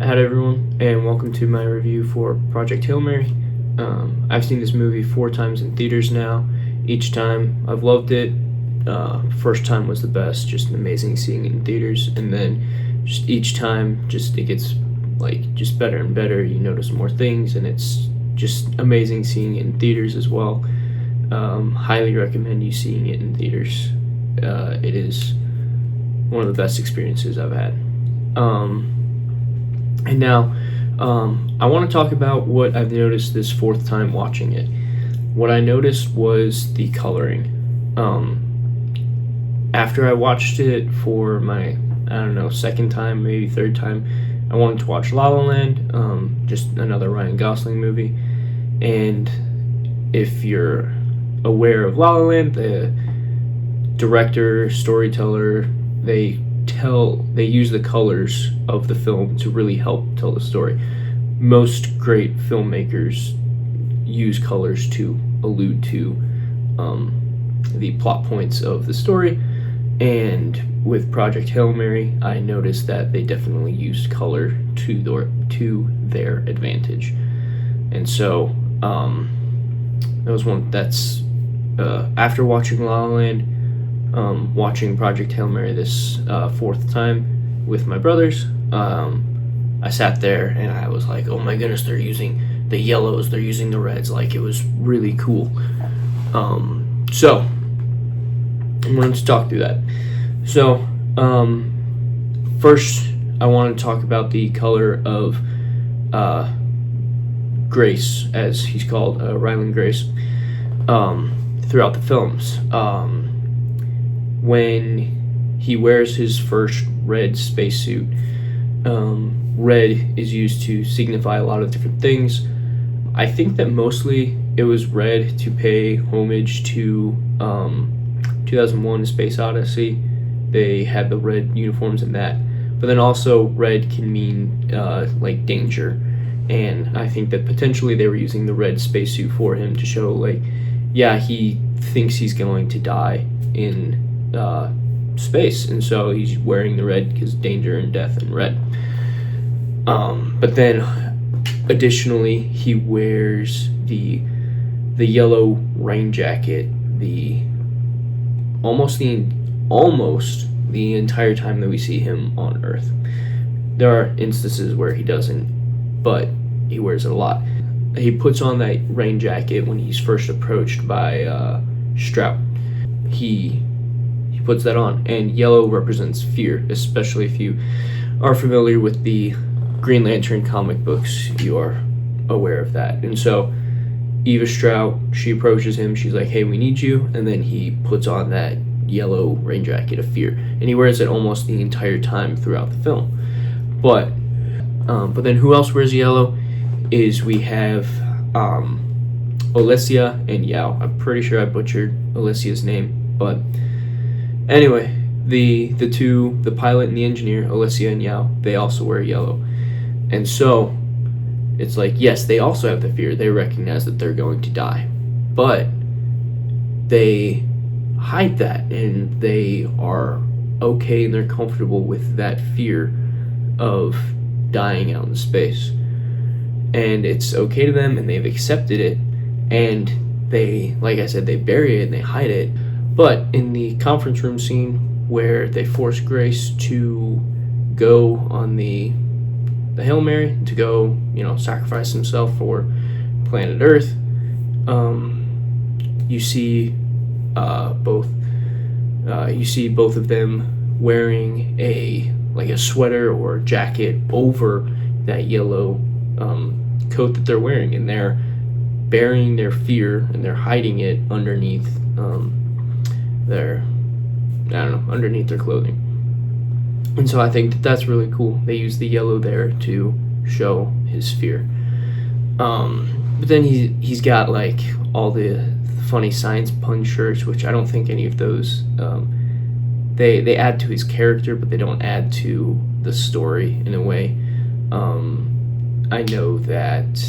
Hi everyone, and welcome to my review for Project Hail Mary. I've seen this movie 4 times in theaters now. Each time I've loved it. First time was the best, just amazing seeing it in theaters, and then just each time, it gets just better and better. You notice more things, and it's just amazing seeing it in theaters as well. Highly recommend you seeing it in theaters. It is one of the best experiences I've had. And now, I want to talk about what I've noticed this 4th time watching it. What I noticed was the coloring. After I watched it for my, 2nd time, maybe 3rd time, I wanted to watch La La Land, just another Ryan Gosling movie. And if you're aware of La La Land, the director, storyteller, they use the colors of the film to really help tell the story. Most great filmmakers use colors to allude to the plot points of the story, and with Project Hail Mary, I noticed that they definitely used color to their advantage. And so after watching La La Land, watching Project Hail Mary this 4th time with my brothers, I sat there and I was like, oh my goodness, they're using the yellows, they're using the reds. It was really cool. So I'm going to talk through that. So first I want to talk about the color of Grace, as he's called, Ryland Grace, throughout the films. When he wears his first red spacesuit, red is used to signify a lot of different things. I think that mostly it was red to pay homage to 2001: A Space Odyssey. They had the red uniforms in that. But then also red can mean danger. And I think that potentially they were using the red spacesuit for him to show he thinks he's going to die in space, and so he's wearing the red because danger and death and red. But then additionally he wears the yellow rain jacket almost the entire time that we see him on Earth. There are instances where he doesn't, but he wears it a lot. He puts on that rain jacket when he's first approached by Strout. He puts that on, and yellow represents fear, especially if you are familiar with the Green Lantern comic books. You are aware of that. And so Eva Strout, she approaches him, she's like, hey, we need you, and then he puts on that yellow rain jacket of fear, and he wears it almost the entire time throughout the film. But then who else wears yellow is we have Alessia and Yao. I'm pretty sure I butchered Alessia's name, but anyway, the two, the pilot and the engineer, Alessia and Yao, they also wear yellow. And so it's yes, they also have the fear. They recognize that they're going to die, but they hide that, and they are okay and they're comfortable with that fear of dying out in space. And it's okay to them, and they've accepted it, and they, like I said, they bury it and they hide it. But in the conference room scene where they force Grace to go on the Hail Mary, to go, sacrifice himself for planet Earth, you see both of them wearing a sweater or jacket over that yellow coat that they're wearing, and they're burying their fear and they're hiding it underneath underneath their clothing. And so I think that's really cool. They use the yellow there to show his fear. But then he's got all the funny science pun shirts, which I don't think any of those they add to his character, but they don't add to the story in a way. I know that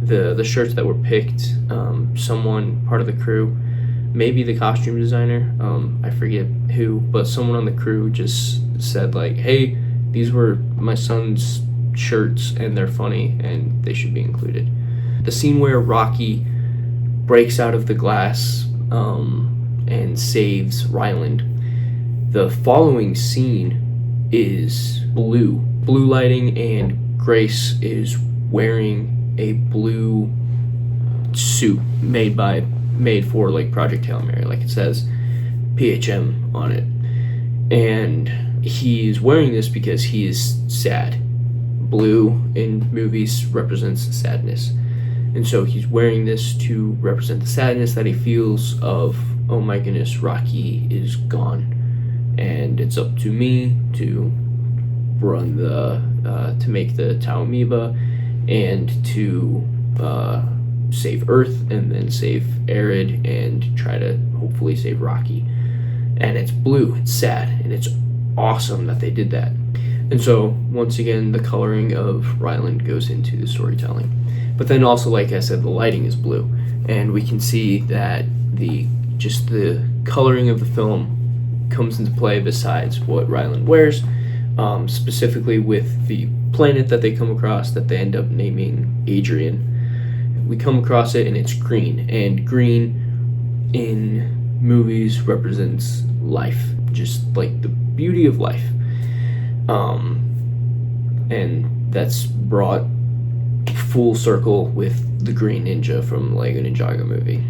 the shirts that were picked, someone part of the crew, maybe the costume designer, I forget who, but someone on the crew just said hey, these were my son's shirts, and they're funny, and they should be included. The scene where Rocky breaks out of the glass and saves Ryland. The following scene is blue lighting, and Grace is wearing a blue suit made for like Project Hail Mary, like it says PHM on it, and he's wearing this because he is sad. Blue in movies represents sadness, and so he's wearing this to represent the sadness that he feels of, oh my goodness, Rocky is gone, and it's up to me to run to make the Tau Amoeba and to save Earth, and then save Arid, and try to hopefully save Rocky. And it's blue, it's sad, and it's awesome that they did that. And so once again, the coloring of Ryland goes into the storytelling. But then also, like I said, the lighting is blue, and we can see that the coloring of the film comes into play besides what Ryland wears, specifically with the planet that they come across that they end up naming Adrian. We come across it and it's green, and green in movies represents life, just like the beauty of life. And that's brought full circle with the Green Ninja from the Lego Ninjago movie.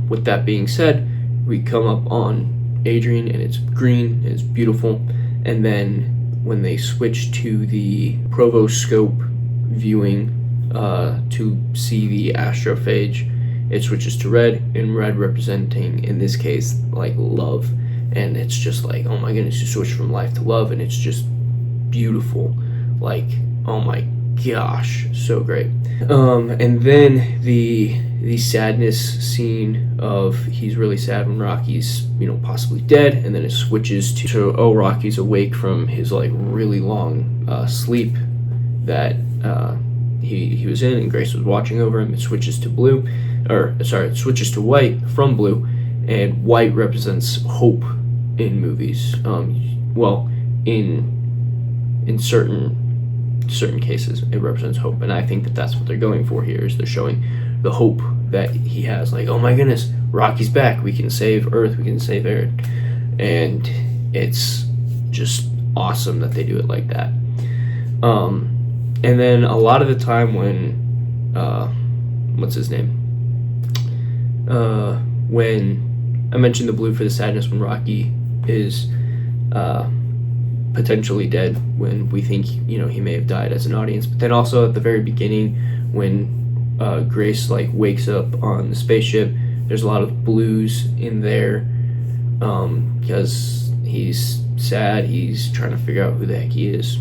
With that being said, we come up on Adrian and it's green and it's beautiful, and then when they switch to the provoscope viewing to see the astrophage, it switches to red, and red representing, in this case, like love. And it's just like, oh my goodness, you switch from life to love, and it's just beautiful. Like, oh my gosh, so great. And then the sadness scene of he's really sad when Rocky's, possibly dead, and then it switches to oh, Rocky's awake from his like really long sleep that he was in, and Grace was watching over him. It switches to it switches to white from blue, and white represents hope in movies. Well, in certain cases, it represents hope, and I think that that's what they're going for here. Is they're showing the hope that he has, like, oh my goodness, Rocky's back. We can save Earth. We can save Arid, and it's just awesome that they do it like that. And then a lot of the time when, what's his name? When I mentioned the blue for the sadness when Rocky is potentially dead, when we think, he may have died as an audience. But then also at the very beginning when Grace like wakes up on the spaceship, there's a lot of blues in there because he's sad, he's trying to figure out who the heck he is.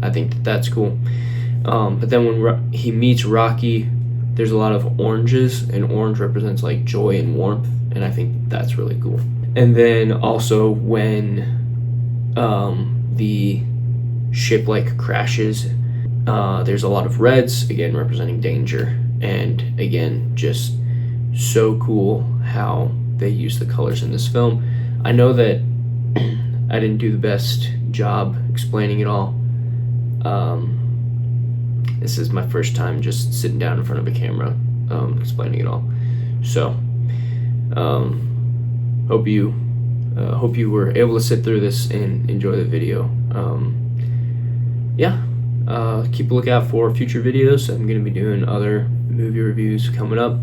I think that's cool. But then when he meets Rocky, there's a lot of oranges, and orange represents like joy and warmth, and I think that's really cool. And then also when the ship like crashes, there's a lot of reds, again representing danger, and again just so cool how they use the colors in this film. I know that I didn't do the best job explaining it all. This is my first time just sitting down in front of a camera explaining it all. So hope you were able to sit through this and enjoy the video. Keep a lookout for future videos. I'm going to be doing other movie reviews coming up.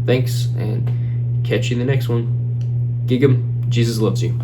Thanks, and catch you in the next one. Gig 'em. Jesus loves you.